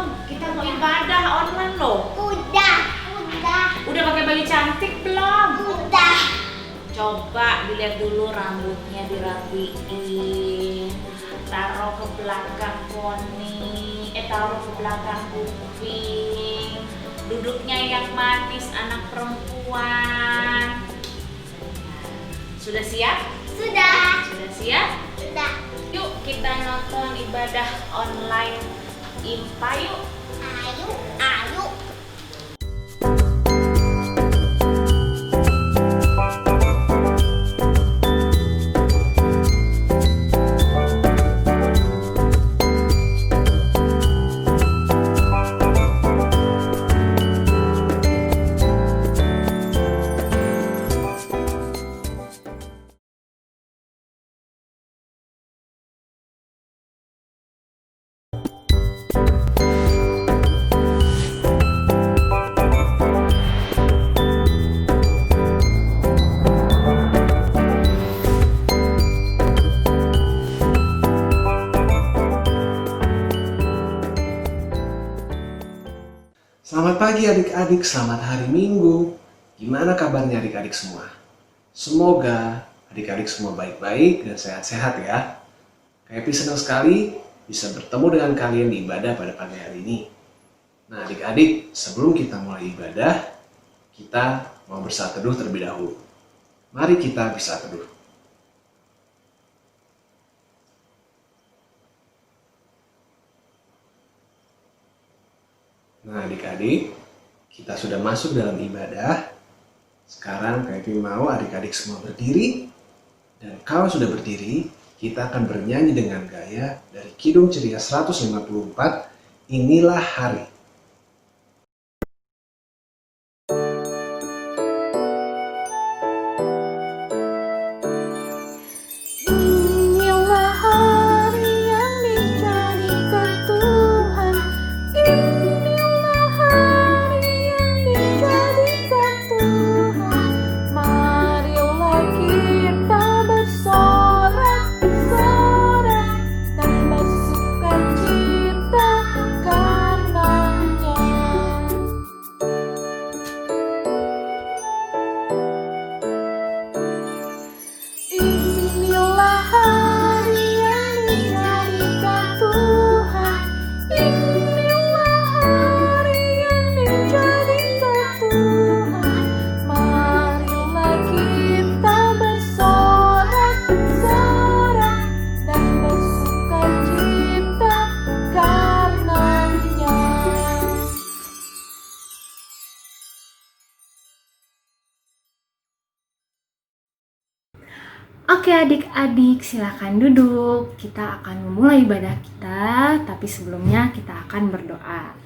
belum? Kita mau ibadah online loh. Udah. Udah pakai baju cantik belum? Udah. Coba dilihat dulu rambutnya dirapiin. Taruh ke belakang poni, taruh ke belakang kuping. Duduknya yang manis anak perempuan. Sudah siap? Sudah. Sudah siap? Sudah. Yuk kita nonton ibadah online IMPA yuk. Ayo. Ayo. Selamat pagi adik-adik, selamat hari Minggu. Gimana kabarnya adik-adik semua? Semoga adik-adik semua baik-baik dan sehat-sehat ya. Kak Epi senang sekali bisa bertemu dengan kalian di ibadah pada pagi hari ini. Nah adik-adik, sebelum kita mulai ibadah, kita mau bersaat teduh terlebih dahulu. Mari kita bersaat teduh. Nah adik-adik, kita sudah masuk dalam ibadah. Sekarang Kak Epi mau adik-adik semua berdiri. Dan kalau sudah berdiri, kita akan bernyanyi dengan gaya dari Kidung Ceria 154, Inilah Hari. Oke adik-adik, silakan duduk. Kita akan memulai ibadah kita, tapi sebelumnya kita akan berdoa.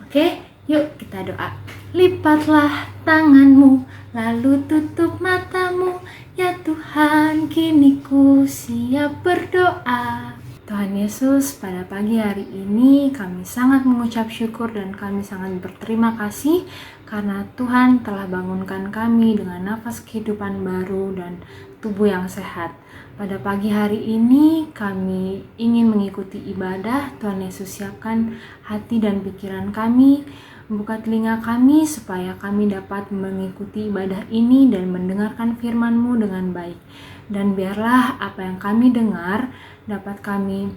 Oke, yuk kita doa. Lipatlah tanganmu, lalu tutup matamu. Ya Tuhan, kini ku siap berdoa. Tuhan Yesus, pada pagi hari ini kami sangat mengucap syukur dan kami sangat berterima kasih karena Tuhan telah bangunkan kami dengan nafas kehidupan baru dan tubuh yang sehat. Pada pagi hari ini kami ingin mengikuti ibadah. Tuhan Yesus siapkan hati dan pikiran kami, buka telinga kami supaya kami dapat mengikuti ibadah ini dan mendengarkan firman-Mu dengan baik. Dan biarlah apa yang kami dengar dapat kami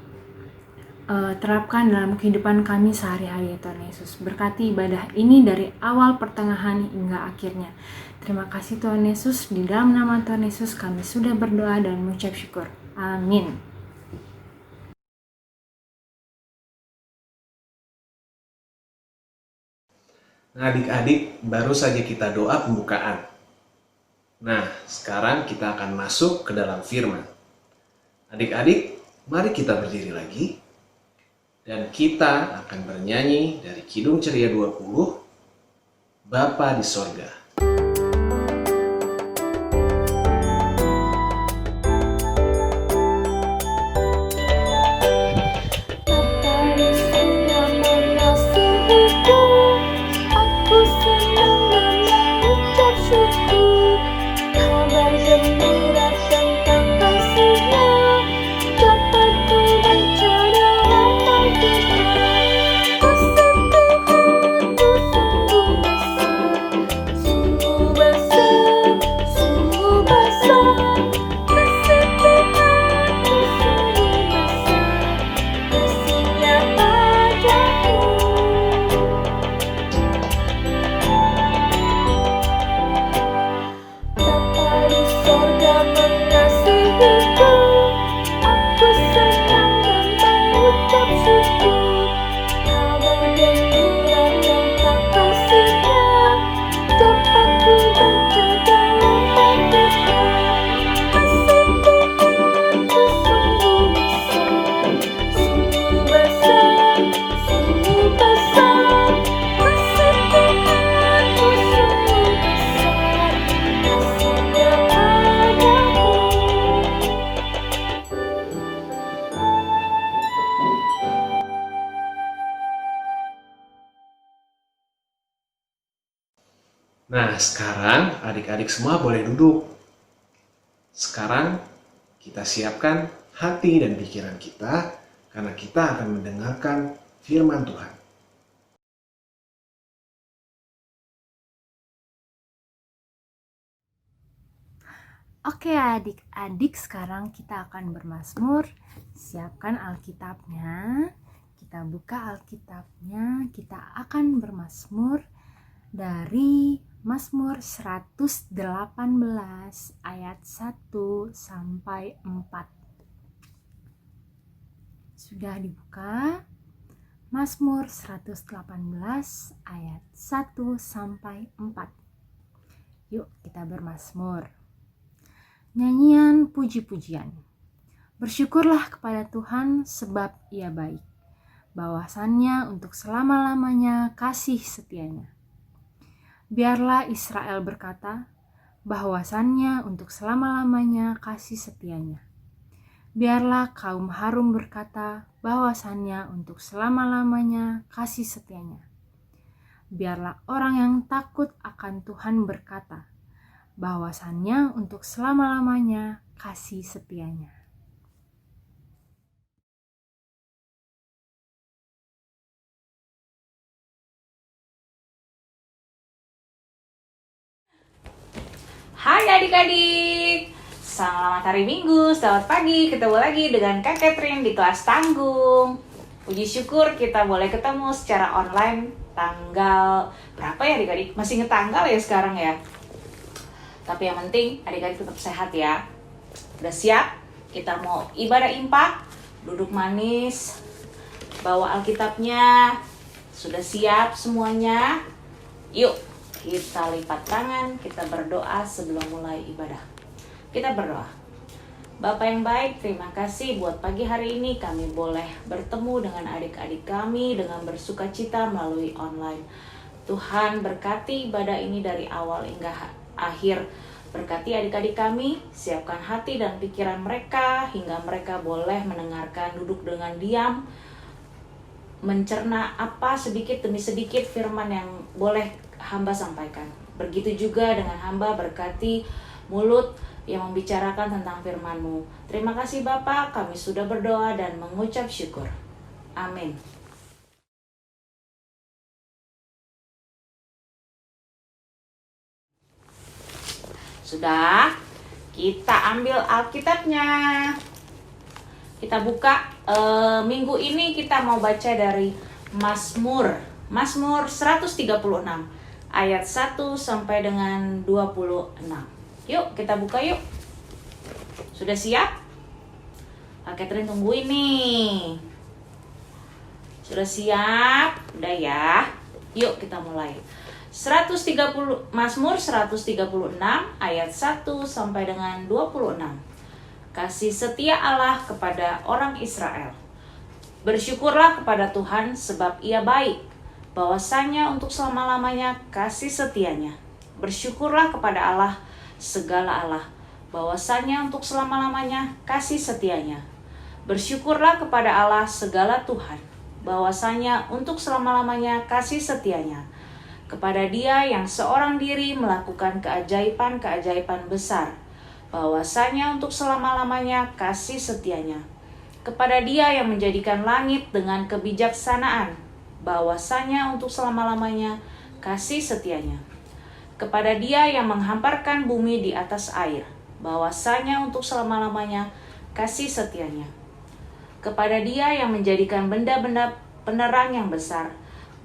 terapkan dalam kehidupan kami sehari-hari ya Tuhan Yesus. Berkati ibadah ini dari awal, pertengahan hingga akhirnya. Terima kasih Tuhan Yesus, di dalam nama Tuhan Yesus kami sudah berdoa dan mengucap syukur. Amin. Nah adik-adik, baru saja kita doa pembukaan. Nah sekarang kita akan masuk ke dalam firman. Adik-adik, mari kita berdiri lagi. Dan kita akan bernyanyi dari Kidung Ceria 20, Bapa di Sorga. Ku Nah, sekarang adik-adik semua boleh duduk. Sekarang kita siapkan hati dan pikiran kita karena kita akan mendengarkan firman Tuhan. Oke adik-adik, sekarang kita akan bermazmur. Siapkan Alkitabnya. Kita buka Alkitabnya. Kita akan bermazmur dari Mazmur 118 ayat 1 sampai 4. Sudah dibuka? Mazmur 118 ayat 1 sampai 4. Yuk kita bermazmur. Nyanyian puji-pujian. Bersyukurlah kepada Tuhan sebab Ia baik. Bahwasannya untuk selama-lamanya kasih setianya. Biarlah Israel berkata, bahwasannya untuk selama-lamanya kasih setianya. Biarlah kaum Harum berkata, bahwasannya untuk selama-lamanya kasih setianya. Biarlah orang yang takut akan Tuhan berkata, bahwasannya untuk selama-lamanya kasih setianya. Hai adik-adik, selamat hari Minggu, selamat pagi. Ketemu lagi dengan Kak Catherine di kelas tanggung. Puji syukur kita boleh ketemu secara online tanggal berapa ya adik-adik? Masih ngetanggal ya sekarang ya? Tapi yang penting adik-adik tetap sehat ya. Udah siap? Kita mau ibadah impak, duduk manis, bawa Alkitabnya. Sudah siap semuanya? Yuk kita lipat tangan, kita berdoa sebelum mulai ibadah. Kita berdoa. Bapa yang baik, terima kasih buat pagi hari ini kami boleh bertemu dengan adik-adik kami dengan bersukacita melalui online. Tuhan berkati ibadah ini dari awal hingga akhir. Berkati adik-adik kami, siapkan hati dan pikiran mereka hingga mereka boleh mendengarkan, duduk dengan diam, mencerna apa sedikit demi sedikit firman yang boleh hamba sampaikan. Begitu juga dengan hamba, berkati mulut yang membicarakan tentang firman-Mu. Terima kasih Bapa, kami sudah berdoa dan mengucap syukur. Amin. Sudah, kita ambil Alkitabnya. Kita buka, minggu ini kita mau baca dari Mazmur 136 ayat 1 sampai dengan 26. Yuk kita buka yuk. Sudah siap? Kak Catherine tungguin nih. Sudah siap? Udah ya. Yuk kita mulai. Mazmur 136 ayat 1 sampai dengan 26. Kasih setia Allah kepada orang Israel. Bersyukurlah kepada Tuhan sebab Ia baik. Bahwasanya untuk selama-lamanya kasih setianya. Bersyukurlah kepada Allah segala Allah. Bahwasanya untuk selama-lamanya kasih setianya. Bersyukurlah kepada Allah segala Tuhan. Bahwasanya untuk selama-lamanya kasih setianya. Kepada Dia yang seorang diri melakukan keajaiban-keajaiban besar. Bahwasanya untuk selama-lamanya kasih setianya. Kepada Dia yang menjadikan langit dengan kebijaksanaan. Bahwasanya untuk selama-lamanya kasih setianya. Kepada Dia yang menghamparkan bumi di atas air. Bahwasanya untuk selama-lamanya kasih setianya. Kepada Dia yang menjadikan benda-benda penerang yang besar.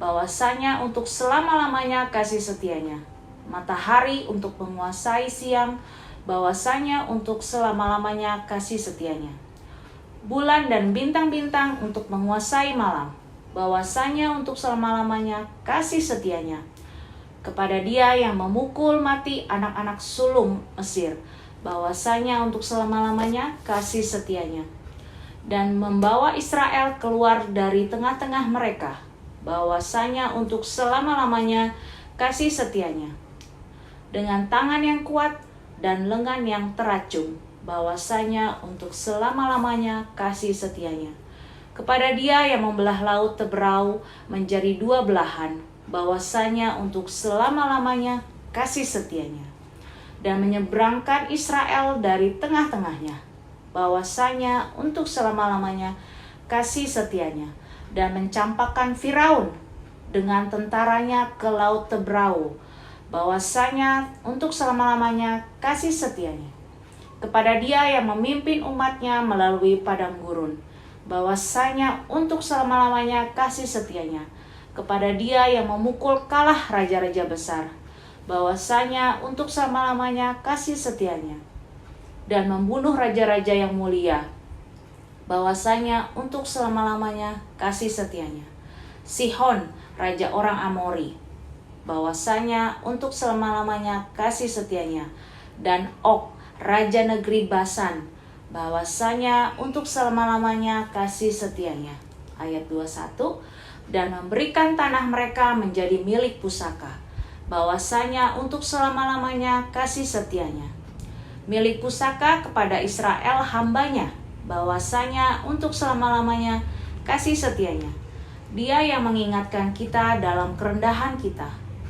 Bahwasanya untuk selama-lamanya kasih setianya. Matahari untuk menguasai siang. Bahwasanya untuk selama-lamanya kasih setianya. Bulan dan bintang-bintang untuk menguasai malam. Bahwasanya untuk selama-lamanya kasih setianya. Kepada Dia yang memukul mati anak-anak sulung Mesir. Bahwasanya untuk selama-lamanya kasih setianya. Dan membawa Israel keluar dari tengah-tengah mereka. Bahwasanya untuk selama-lamanya kasih setianya. Dengan tangan yang kuat dan lengan yang teracung. Bahwasanya untuk selama-lamanya kasih setianya. Kepada Dia yang membelah laut Teberau menjadi dua belahan. Bahwasanya untuk selama-lamanya kasih setianya, dan menyeberangkan Israel dari tengah-tengahnya, bahwasanya untuk selama-lamanya kasih setianya, dan mencampakkan Firaun dengan tentaranya ke Laut Tebrau, bahwasanya untuk selama-lamanya kasih setianya, kepada Dia yang memimpin umatnya melalui padang gurun, bahwasanya untuk selama-lamanya kasih setianya, kepada Dia yang memukul kalah raja-raja besar, bahwasanya untuk selama-lamanya kasih setianya, dan membunuh raja-raja yang mulia, bahwasanya untuk selama-lamanya kasih setianya. Sihon, raja orang Amori, bahwasanya untuk selama-lamanya kasih setianya, dan Og, raja negeri Basan, bahwasanya untuk selama-lamanya kasih setianya. Ayat 21, dan memberikan tanah mereka menjadi milik pusaka, bahwasanya untuk selama-lamanya kasih setianya. Milik pusaka kepada Israel hambanya, bahwasanya untuk selama-lamanya kasih setianya. Dia yang mengingatkan kita dalam kerendahan kita,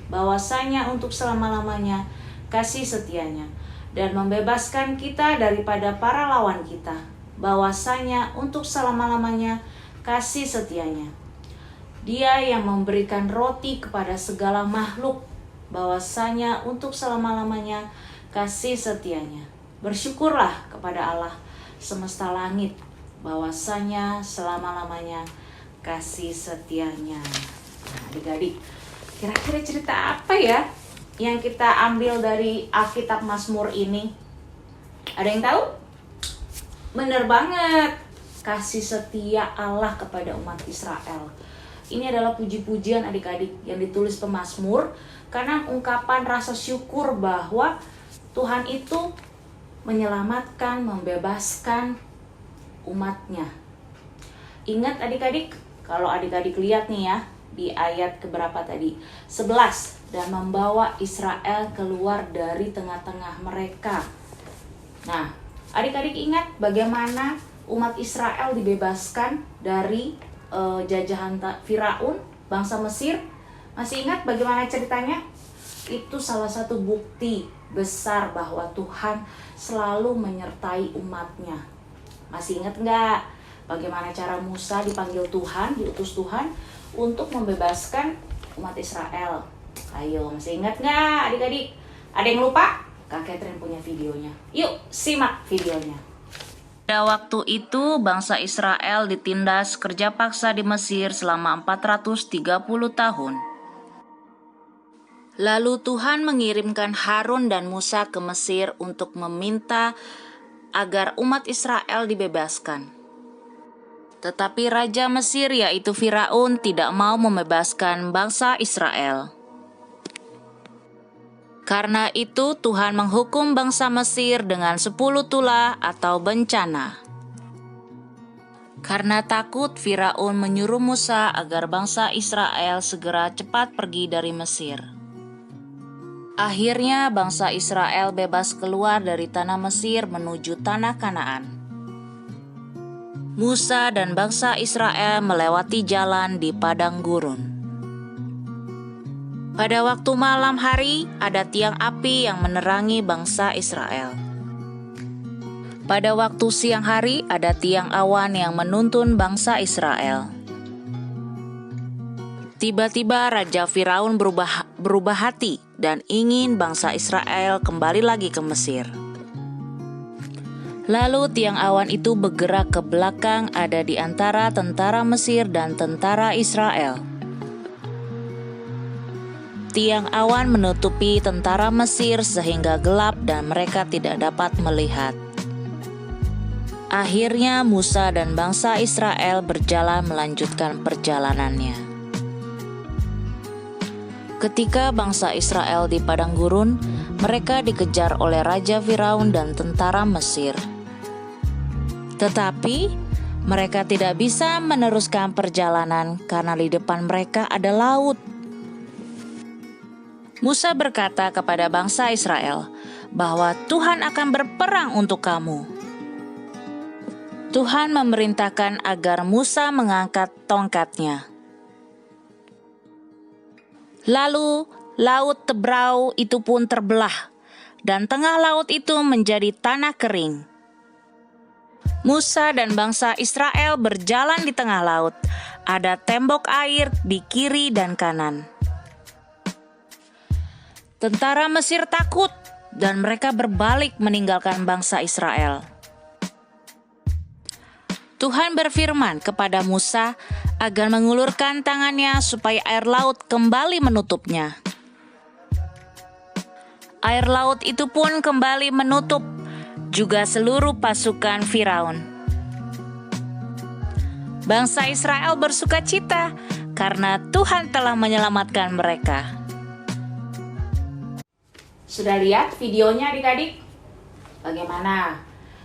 bahwasanya untuk selama-lamanya kasih setianya, dan membebaskan kita daripada para lawan kita, bahwasanya untuk selama-lamanya kasih setianya. Dia yang memberikan roti kepada segala makhluk, bahwasanya untuk selama-lamanya kasih setianya. Bersyukurlah kepada Allah semesta langit, bahwasanya selama-lamanya kasih setianya. Nah, adik-adik, kira-kira cerita apa ya yang kita ambil dari Alkitab Mazmur ini? Ada yang tahu? Bener banget, kasih setia Allah kepada umat Israel. Ini adalah puji-pujian adik-adik yang ditulis pemazmur karena ungkapan rasa syukur bahwa Tuhan itu menyelamatkan, membebaskan umatnya. Ingat adik-adik, kalau adik-adik lihat nih ya, di ayat keberapa tadi? 11, dan membawa Israel keluar dari tengah-tengah mereka. Nah, adik-adik ingat bagaimana umat Israel dibebaskan dari jajahan Firaun, bangsa Mesir? Masih ingat bagaimana ceritanya? Itu salah satu bukti besar bahwa Tuhan selalu menyertai umatnya. Masih ingat nggak bagaimana cara Musa dipanggil Tuhan, diutus Tuhan untuk membebaskan umat Israel? Ayo, masih ingat nggak adik-adik? Ada yang lupa? Kak Catherine punya videonya. Yuk, simak videonya. Pada waktu itu, bangsa Israel ditindas kerja paksa di Mesir selama 430 tahun. Lalu Tuhan mengirimkan Harun dan Musa ke Mesir untuk meminta agar umat Israel dibebaskan. Tetapi Raja Mesir yaitu Firaun tidak mau membebaskan bangsa Israel. Karena itu Tuhan menghukum bangsa Mesir dengan 10 tulah atau bencana. Karena takut, Firaun menyuruh Musa agar bangsa Israel segera cepat pergi dari Mesir. Akhirnya bangsa Israel bebas keluar dari tanah Mesir menuju tanah Kanaan. Musa dan bangsa Israel melewati jalan di padang gurun. Pada waktu malam hari, ada tiang api yang menerangi bangsa Israel. Pada waktu siang hari, ada tiang awan yang menuntun bangsa Israel. Tiba-tiba Raja Firaun berubah hati dan ingin bangsa Israel kembali lagi ke Mesir. Lalu tiang awan itu bergerak ke belakang, ada di antara tentara Mesir dan tentara Israel. Tiang awan menutupi tentara Mesir sehingga gelap dan mereka tidak dapat melihat. Akhirnya Musa dan bangsa Israel berjalan melanjutkan perjalanannya. Ketika bangsa Israel di padang gurun, mereka dikejar oleh Raja Firaun dan tentara Mesir. Tetapi mereka tidak bisa meneruskan perjalanan karena di depan mereka ada laut. Musa berkata kepada bangsa Israel bahwa Tuhan akan berperang untuk kamu. Tuhan memerintahkan agar Musa mengangkat tongkatnya. Lalu Laut Tebrau itu pun terbelah, dan tengah laut itu menjadi tanah kering. Musa dan bangsa Israel berjalan di tengah laut. Ada tembok air di kiri dan kanan. Tentara Mesir takut dan mereka berbalik meninggalkan bangsa Israel. Tuhan berfirman kepada Musa agar mengulurkan tangannya supaya air laut kembali menutupnya. Air laut itu pun kembali menutup juga seluruh pasukan Firaun. Bangsa Israel bersukacita karena Tuhan telah menyelamatkan mereka. Sudah lihat videonya adik-adik? Bagaimana?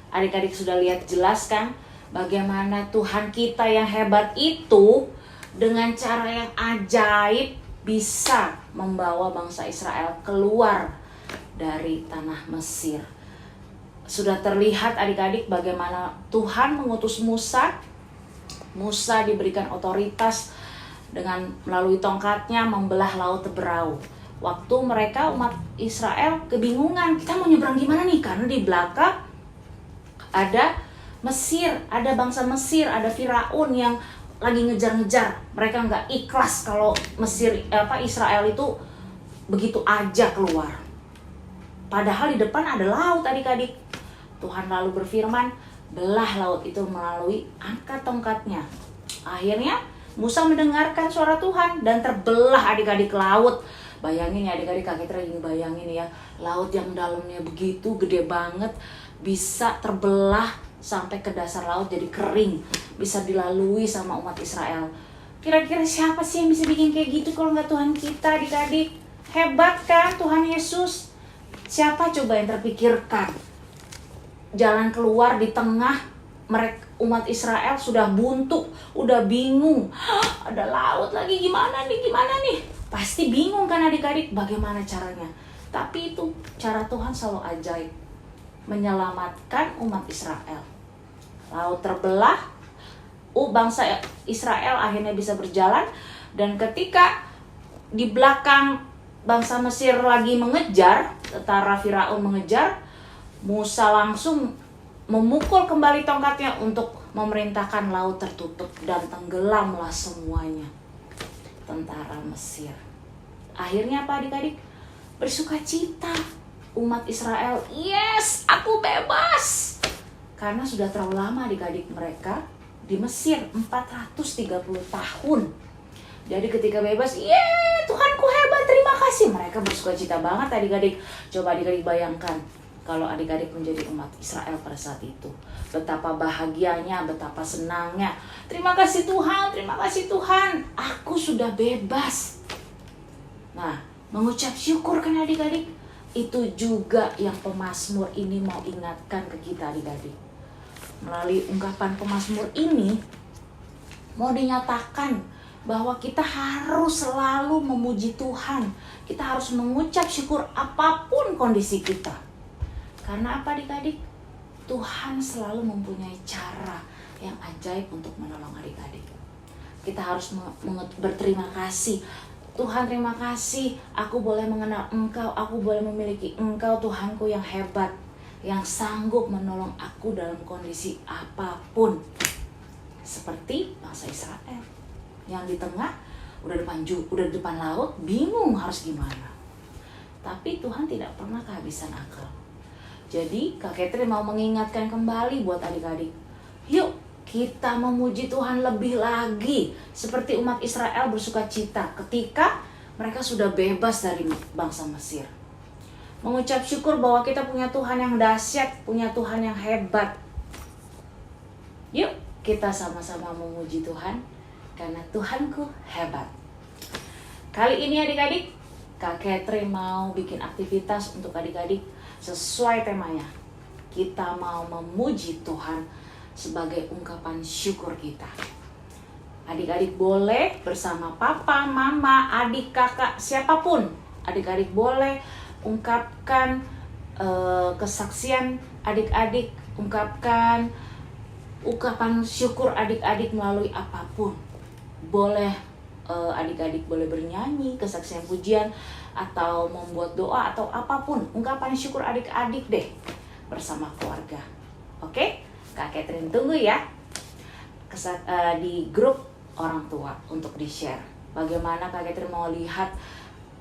Adik-adik sudah lihat jelas kan? Bagaimana Tuhan kita yang hebat itu dengan cara yang ajaib bisa membawa bangsa Israel keluar dari tanah Mesir. Sudah terlihat adik-adik bagaimana Tuhan mengutus Musa. Musa diberikan otoritas dengan melalui tongkatnya membelah laut Tebrau. Waktu mereka umat Israel kebingungan, kita mau nyebrang gimana nih? Karena di belakang ada Mesir, ada bangsa Mesir, ada Firaun yang lagi ngejar-ngejar. Mereka nggak ikhlas kalau Israel itu begitu aja keluar. Padahal di depan ada laut adik-adik. Tuhan lalu berfirman, belah laut itu melalui angkat tongkatnya. Akhirnya Musa mendengarkan suara Tuhan dan terbelah adik-adik laut. Bayangin ya adik-adik, kakek lagi bayangin ya, laut yang dalamnya begitu gede banget bisa terbelah sampai ke dasar laut jadi kering, bisa dilalui sama umat Israel. Kira-kira siapa sih yang bisa bikin kayak gitu kalau nggak Tuhan kita adik-adik? Hebat kan Tuhan Yesus? Siapa coba yang terpikirkan jalan keluar di tengah mereka umat Israel sudah buntu, udah bingung. Ada laut lagi, gimana nih? Pasti bingung kan adik-adik bagaimana caranya. Tapi itu cara Tuhan selalu ajaib, menyelamatkan umat Israel. Laut terbelah, bangsa Israel akhirnya bisa berjalan. Dan ketika di belakang bangsa Mesir lagi mengejar, tentara Firaun mengejar, Musa langsung memukul kembali tongkatnya untuk memerintahkan laut tertutup dan tenggelamlah semuanya tentara Mesir. Akhirnya apa adik-adik? Bersukacita umat Israel. Yes, aku bebas. Karena sudah terlalu lama adik-adik mereka di Mesir 430 tahun. Jadi ketika bebas, yeay, Tuhanku hebat, terima kasih. Mereka bersukacita banget adik-adik. Coba adik-adik bayangkan kalau adik-adik menjadi umat Israel pada saat itu. Betapa bahagianya, betapa senangnya. Terima kasih Tuhan, aku sudah bebas. Nah, mengucap syukur kan adik-adik? Itu juga yang pemazmur ini mau ingatkan ke kita adik-adik. Melalui ungkapan pemazmur ini, mau dinyatakan bahwa kita harus selalu memuji Tuhan. Kita harus mengucap syukur apapun kondisi kita. Karena apa adik-adik? Tuhan selalu mempunyai cara yang ajaib untuk menolong adik-adik. Kita harus berterima kasih. Tuhan, terima kasih, aku boleh mengenal Engkau, aku boleh memiliki Engkau, Tuhanku yang hebat, yang sanggup menolong aku dalam kondisi apapun. Seperti bangsa Israel yang di tengah udah depan laut, bingung harus gimana. Tapi Tuhan tidak pernah kehabisan akal. Jadi Kak Catherine mau mengingatkan kembali buat adik-adik, yuk kita memuji Tuhan lebih lagi seperti umat Israel bersukacita ketika mereka sudah bebas dari bangsa Mesir. Mengucap syukur bahwa kita punya Tuhan yang dahsyat, punya Tuhan yang hebat. Yuk kita sama-sama memuji Tuhan karena Tuhanku hebat. Kali ini adik-adik, Kak Catherine mau bikin aktivitas untuk adik-adik sesuai temanya. Kita mau memuji Tuhan sebagai ungkapan syukur kita. Adik-adik boleh bersama papa, mama, adik, kakak, siapapun. Adik-adik boleh ungkapkan kesaksian adik-adik, ungkapkan ungkapan syukur adik-adik melalui apapun. Boleh adik-adik boleh bernyanyi, kesaksian pujian, atau membuat doa, atau apapun, ungkapan syukur adik-adik deh bersama keluarga. Oke, Kak Catherine tunggu ya di grup orang tua untuk di-share. Bagaimana Kak Catherine mau lihat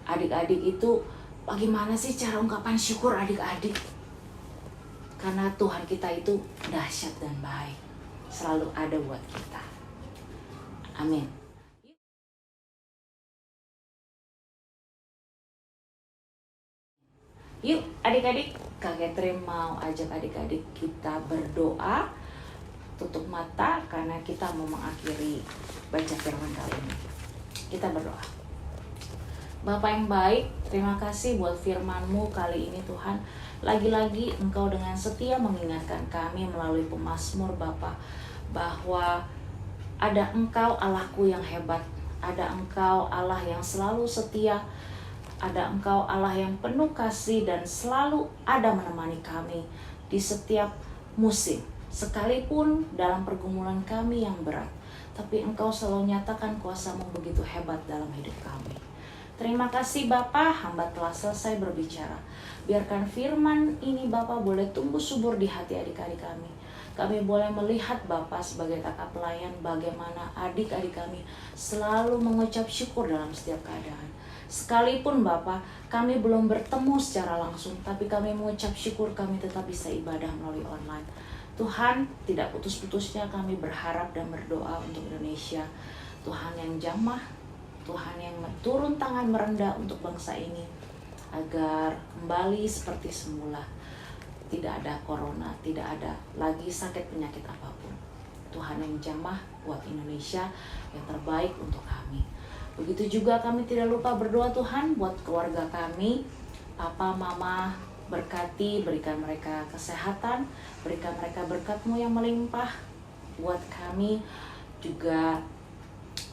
adik-adik itu, bagaimana sih cara ungkapan syukur adik-adik. Karena Tuhan kita itu dahsyat dan baik, selalu ada buat kita. Amin. Yuk adik-adik, Kak Catherine mau ajak adik-adik kita berdoa. Tutup mata karena kita mau mengakhiri baca firman kali ini. Kita berdoa. Bapa yang baik, terima kasih buat firman-Mu kali ini Tuhan. Lagi-lagi Engkau dengan setia mengingatkan kami melalui pemazmur Bapa, bahwa ada Engkau Allahku yang hebat, ada Engkau Allah yang selalu setia, ada Engkau Allah yang penuh kasih dan selalu ada menemani kami di setiap musim. Sekalipun dalam pergumulan kami yang berat, tapi Engkau selalu nyatakan kuasa-Mu begitu hebat dalam hidup kami. Terima kasih Bapa, hamba telah selesai berbicara. Biarkan firman ini Bapa boleh tumbuh subur di hati adik-adik kami. Kami boleh melihat Bapa sebagai kakak pelayan bagaimana adik-adik kami selalu mengucap syukur dalam setiap keadaan. Sekalipun Bapa, kami belum bertemu secara langsung, tapi kami mengucap syukur kami tetap bisa ibadah melalui online. Tuhan, tidak putus-putusnya kami berharap dan berdoa untuk Indonesia. Tuhan yang jamah, Tuhan yang turun tangan merendah untuk bangsa ini, agar kembali seperti semula. Tidak ada corona, tidak ada lagi sakit penyakit apapun. Tuhan yang jamah buat Indonesia, yang terbaik untuk kami. Begitu juga kami tidak lupa berdoa Tuhan buat keluarga kami, Papa, Mama, berkati, berikan mereka kesehatan, berikan mereka berkat-Mu yang melimpah. Buat kami juga,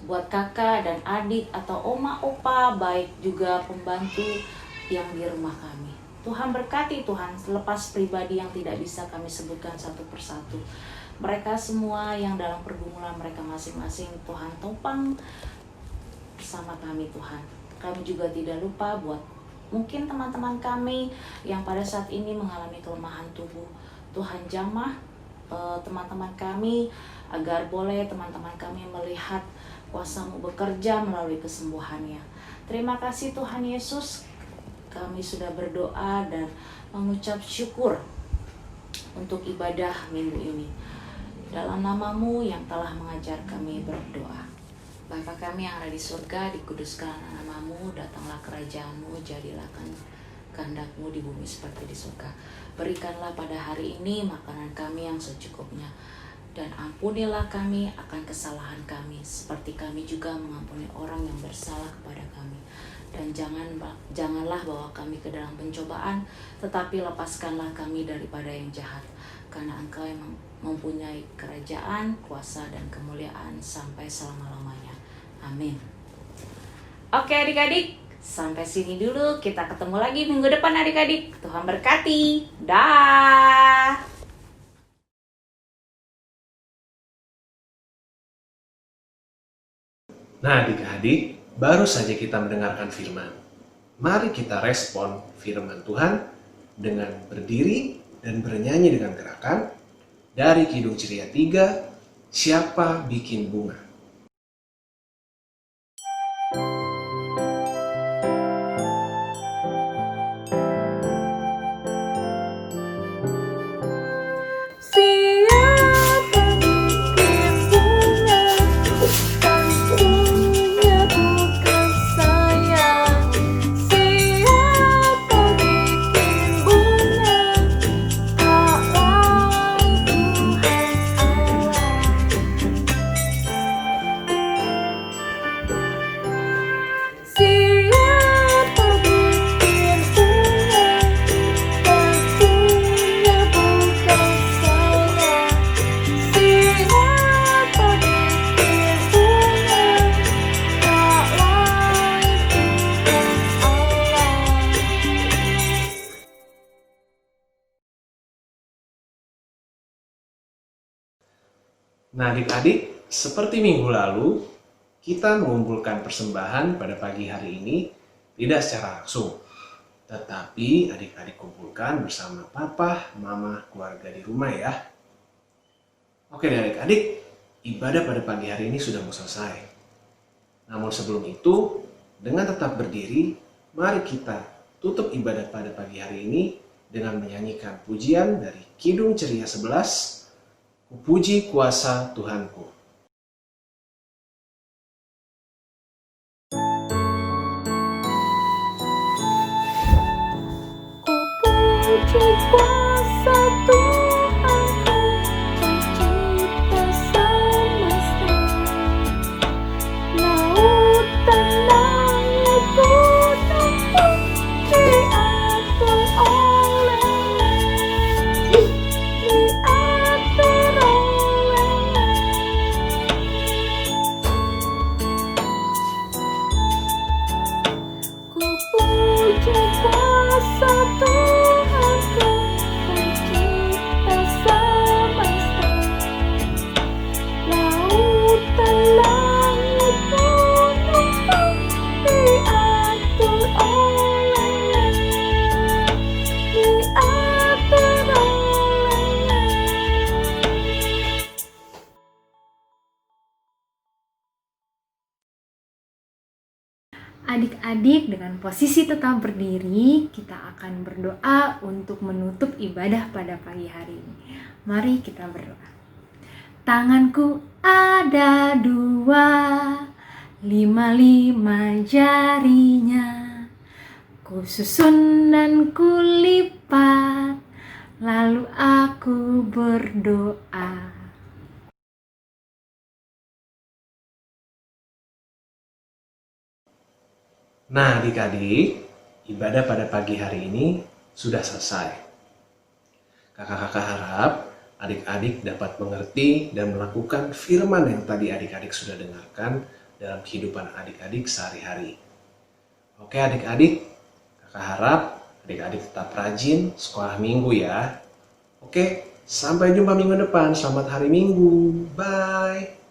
buat kakak dan adik atau oma, opa, baik juga pembantu yang di rumah kami. Tuhan berkati Tuhan, selepas pribadi yang tidak bisa kami sebutkan satu persatu. Mereka semua yang dalam pergumulan mereka masing-masing, Tuhan topang bersama kami Tuhan. Kami juga tidak lupa buat mungkin teman-teman kami yang pada saat ini mengalami kelemahan tubuh. Tuhan jamah teman-teman kami, agar boleh teman-teman kami melihat kuasa-Mu bekerja melalui kesembuhannya. Terima kasih Tuhan Yesus, kami sudah berdoa dan mengucap syukur untuk ibadah minggu ini. Dalam nama-Mu yang telah mengajar kami berdoa. Bapa kami yang ada di surga, dikuduskanlah nama-Mu, datanglah kerajaan-Mu, jadilah kehendak-Mu di bumi seperti di surga. Berikanlah pada hari ini makanan kami yang secukupnya, dan ampunilah kami akan kesalahan kami, seperti kami juga mengampuni orang yang bersalah kepada kami. Dan janganlah bawa kami ke dalam pencobaan, tetapi lepaskanlah kami daripada yang jahat. Karena Engkau yang mempunyai kerajaan, kuasa, dan kemuliaan sampai selama-lamanya. Amin. Oke adik-adik, sampai sini dulu. Kita ketemu lagi minggu depan adik-adik. Tuhan berkati. Dah. Nah adik-adik, baru saja kita mendengarkan firman. Mari kita respon firman Tuhan dengan berdiri dan bernyanyi dengan gerakan dari Kidung Ceria 3, Siapa Bikin Bunga. Nah adik-adik, seperti minggu lalu, kita mengumpulkan persembahan pada pagi hari ini tidak secara langsung, tetapi adik-adik kumpulkan bersama papa, mama, keluarga di rumah ya. Oke adik-adik, ibadah pada pagi hari ini sudah mau selesai. Namun sebelum itu, dengan tetap berdiri, mari kita tutup ibadah pada pagi hari ini dengan menyanyikan pujian dari Kidung Ceria 11, Kupuji Kuasa Tuhanku. Puji kuasa Tuhanku, pencipta semesta, laut dan langit gunung pun diatur oleh-Nya, diatur oleh-Nya. Ku puji kuasa Tuhanku, pencipta semesta, laut dan langit gunung pun diatur oleh-Nya, diatur oleh-Nya. Adik-adik, dengan posisi tetap berdiri, kita akan berdoa untuk menutup ibadah pada pagi hari ini. Mari kita berdoa. Tanganku ada 2, 5 jarinya, ku susun dan ku lipat, lalu aku berdoa. Nah adik-adik, ibadah pada pagi hari ini sudah selesai. Kakak-kakak harap adik-adik dapat mengerti dan melakukan firman yang tadi adik-adik sudah dengarkan dalam kehidupan adik-adik sehari-hari. Oke adik-adik, kakak harap adik-adik tetap rajin sekolah minggu ya. Oke, sampai jumpa minggu depan. Selamat hari Minggu. Bye.